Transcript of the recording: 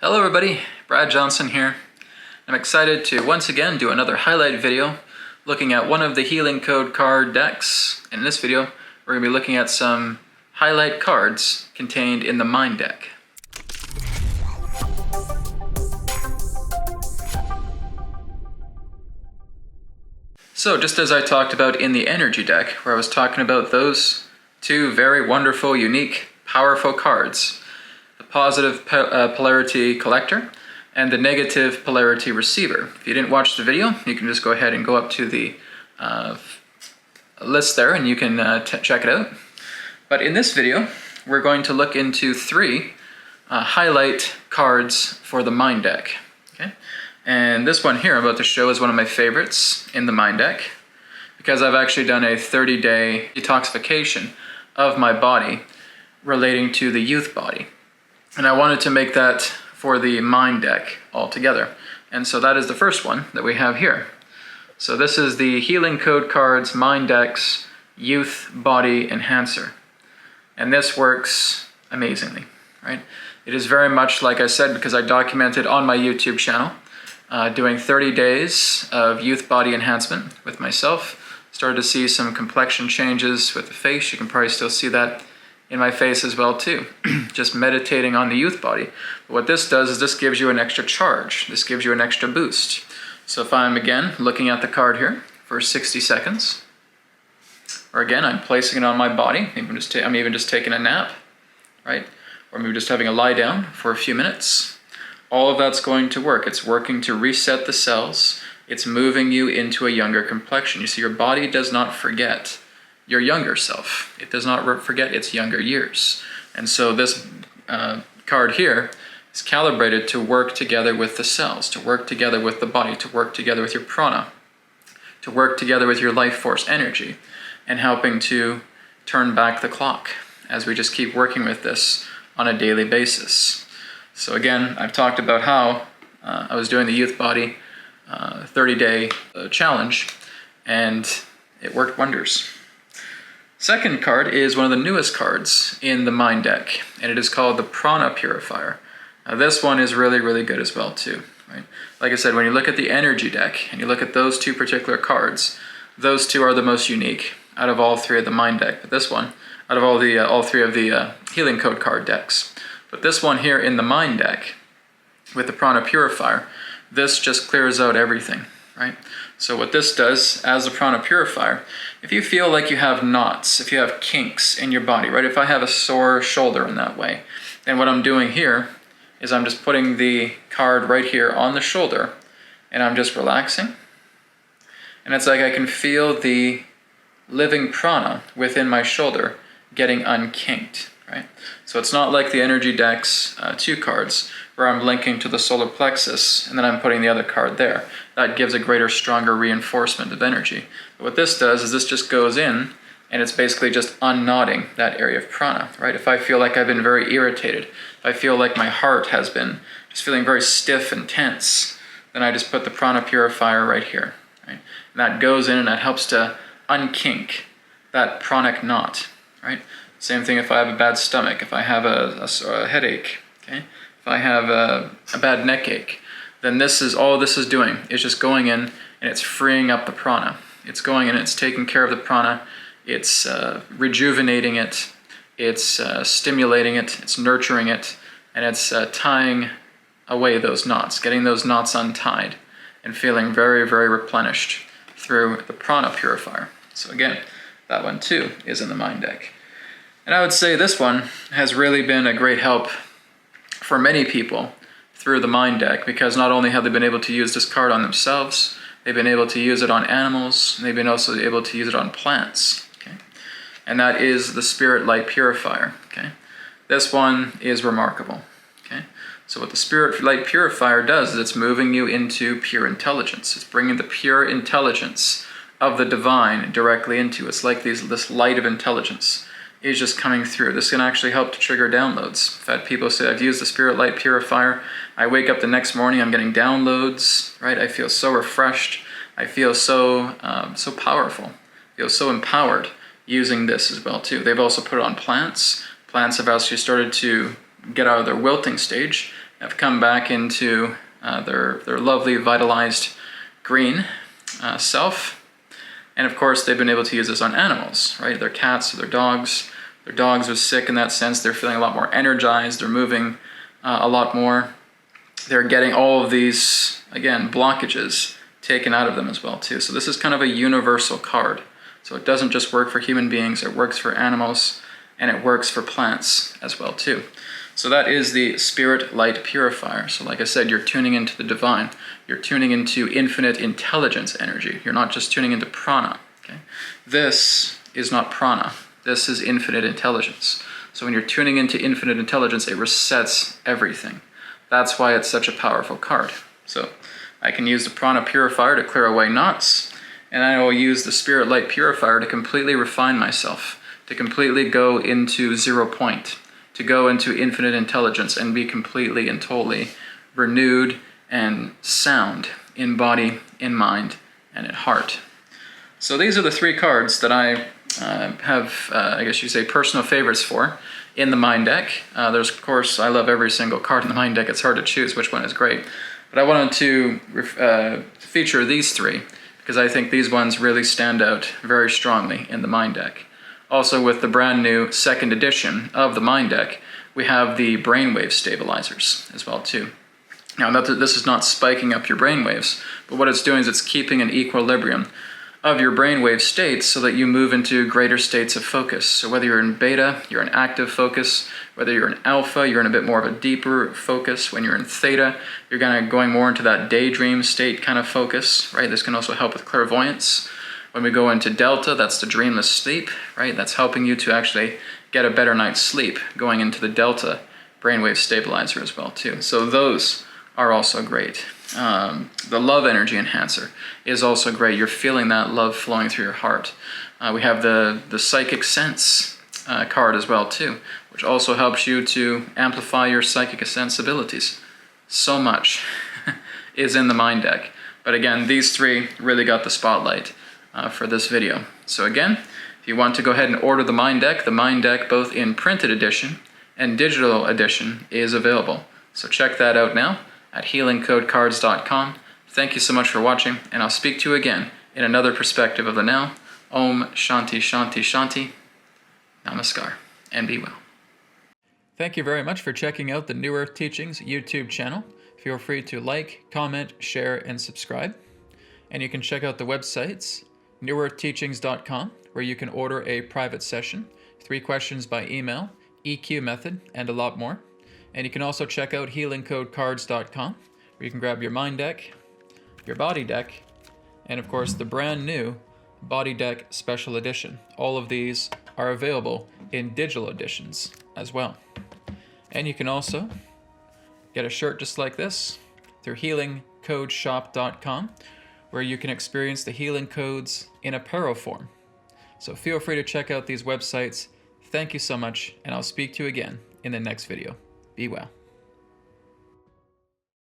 Hello everybody, Brad Johnson here. I'm excited to once again do another highlight video looking at one of the Healing Code card decks. In this video, we're going to be looking at some highlight cards contained in the Mind deck. So just as I talked about in the Energy deck, where I was talking about those two very wonderful, unique, powerful cards, the positive polarity collector and the negative polarity receiver. If you didn't watch the video, you can just go ahead and go up to the list there and you can check it out. But in this video, we're going to look into three highlight cards for the Mind deck. Okay? And this one here I'm about to show is one of my favorites in the Mind deck because I've actually done a 30-day detoxification of my body relating to the youth body. And I wanted to make that for the Mind deck altogether. And so that is the first one that we have here. So this is the Healing Code Cards Mind Deck's Youth Body Enhancer. And this works amazingly, right? It is very much, like I said, because I documented on my YouTube channel, doing 30 days of youth body enhancement with myself. Started to see some complexion changes with the face. You can probably still see that in my face as well too, just meditating on the youth body. But what this does is this gives you an extra charge. This gives you an extra boost. So if I'm again looking at the card here for 60 seconds, or again, I'm placing it on my body, I'm even just taking a nap, right? Or maybe just having a lie down for a few minutes. All of that's going to work. It's working to reset the cells. It's moving you into a younger complexion. You see, your body does not forget your younger self. It does not forget its younger years. And so this card here is calibrated to work together with the cells, to work together with the body, to work together with your prana, to work together with your life force energy, and helping to turn back the clock as we just keep working with this on a daily basis. So again, I've talked about how I was doing the youth body 30-day challenge, and it worked wonders. Second card is one of the newest cards in the Mind deck, and it is called the Prana purifier. Now this one is really, really good as well too, right? Like I said, when you look at the Energy deck and you look at those two particular cards, those two are the most unique out of all three of the Mind deck. But this one, out of all three of the Healing Code card decks. But this one here in the Mind deck, with the Prana purifier, this just clears out everything, right? So what this does as a Prana purifier, if you feel like you have knots, if you have kinks in your body, right? If I have a sore shoulder in that way, then what I'm doing here is I'm just putting the card right here on the shoulder and I'm just relaxing. And it's like I can feel the living prana within my shoulder getting unkinked, right? So it's not like the Energy deck's two cards where I'm linking to the solar plexus and then I'm putting the other card there. That gives a greater, stronger reinforcement of energy. But what this does is this just goes in and it's basically just unknotting that area of prana, right? If I feel like I've been very irritated, if I feel like my heart has been just feeling very stiff and tense, then I just put the Prana purifier right here, right? And that goes in and that helps to unkink that pranic knot, right? Same thing if I have a bad stomach, if I have a headache, okay? If I have a bad neck ache, then this is all this is doing is just going in and it's freeing up the prana. It's going in and it's taking care of the prana, it's rejuvenating it, it's stimulating it, it's nurturing it, and it's tying away those knots, getting those knots untied and feeling very, very replenished through the Prana purifier. So again, that one too is in the Mind deck. And I would say this one has really been a great help for many people through the Mind deck because not only have they been able to use this card on themselves, they've been able to use it on animals, and they've been also able to use it on plants. Okay? And that is the Spirit Light Purifier. Okay? This one is remarkable. Okay? So what the Spirit Light Purifier does is it's moving you into pure intelligence. It's bringing the pure intelligence of the divine directly into. It's like this light of intelligence is just coming through. This can actually help to trigger downloads. I've had people say, I've used the Spirit Light Purifier. I wake up the next morning, I'm getting downloads, right? I feel so refreshed. I feel so powerful. I feel so empowered using this as well too. They've also put it on plants. Plants have actually started to get out of their wilting stage have come back into their lovely vitalized green self. And of course, they've been able to use this on animals, right? Their cats or their dogs. Their dogs are sick in that sense. They're feeling a lot more energized. They're moving a lot more. They're getting all of these, again, blockages taken out of them as well too. So this is kind of a universal card. So it doesn't just work for human beings, it works for animals, and it works for plants as well too. So that is the Spirit Light Purifier. So like I said, you're tuning into the divine. You're tuning into infinite intelligence energy. You're not just tuning into prana. Okay? This is not prana. This is infinite intelligence. So when you're tuning into infinite intelligence, it resets everything. That's why it's such a powerful card. So I can use the Prana Purifier to clear away knots, and I will use the Spirit Light Purifier to completely refine myself, to completely go into 0 point, to go into infinite intelligence and be completely and totally renewed and sound in body, in mind, and in heart. So these are the 3 cards that I have, I guess you say, personal favorites for in the mind deck. There's, of course, I love every single card in the mind deck. It's hard to choose which one is great. But I wanted to feature these 3 because I think these ones really stand out very strongly in the mind deck. Also, with the brand new 2nd edition of the mind deck, we have the brainwave stabilizers as well too. Now, this is not spiking up your brainwaves, but what it's doing is it's keeping an equilibrium of your brainwave states so that you move into greater states of focus. So whether you're in beta, you're in active focus. Whether you're in alpha, you're in a bit more of a deeper focus. When you're in theta, you're kind of going more into that daydream state kind of focus, right? This can also help with clairvoyance. When we go into delta, that's the dreamless sleep, right? That's helping you to actually get a better night's sleep, going into the delta brainwave stabilizer as well too. So those are also great. The love energy enhancer is also great. You're feeling that love flowing through your heart. We have the psychic sense card as well too, which also helps you to amplify your psychic sense abilities. So much is in the mind deck. But again, these 3 really got the spotlight for this video. So again, if you want to go ahead and order the mind deck both in printed edition and digital edition is available. So check that out now at healingcodecards.com. Thank you so much for watching, and I'll speak to you again in another perspective of the now. Om Shanti Shanti Shanti. Namaskar, and be well. Thank you very much for checking out the New Earth Teachings YouTube channel. Feel free to like, comment, share, and subscribe. And you can check out the websites, newearthteachings.com, where you can order a private session, 3 questions by email, EQ method, and a lot more. And you can also check out healingcodecards.com, where you can grab your mind deck, your body deck, and of course the brand new body deck special edition. All of these are available in digital editions as well. And you can also get a shirt just like this through healingcodeshop.com, where you can experience the healing codes in apparel form. So feel free to check out these websites. Thank you so much, and I'll speak to you again in the next video. Be well.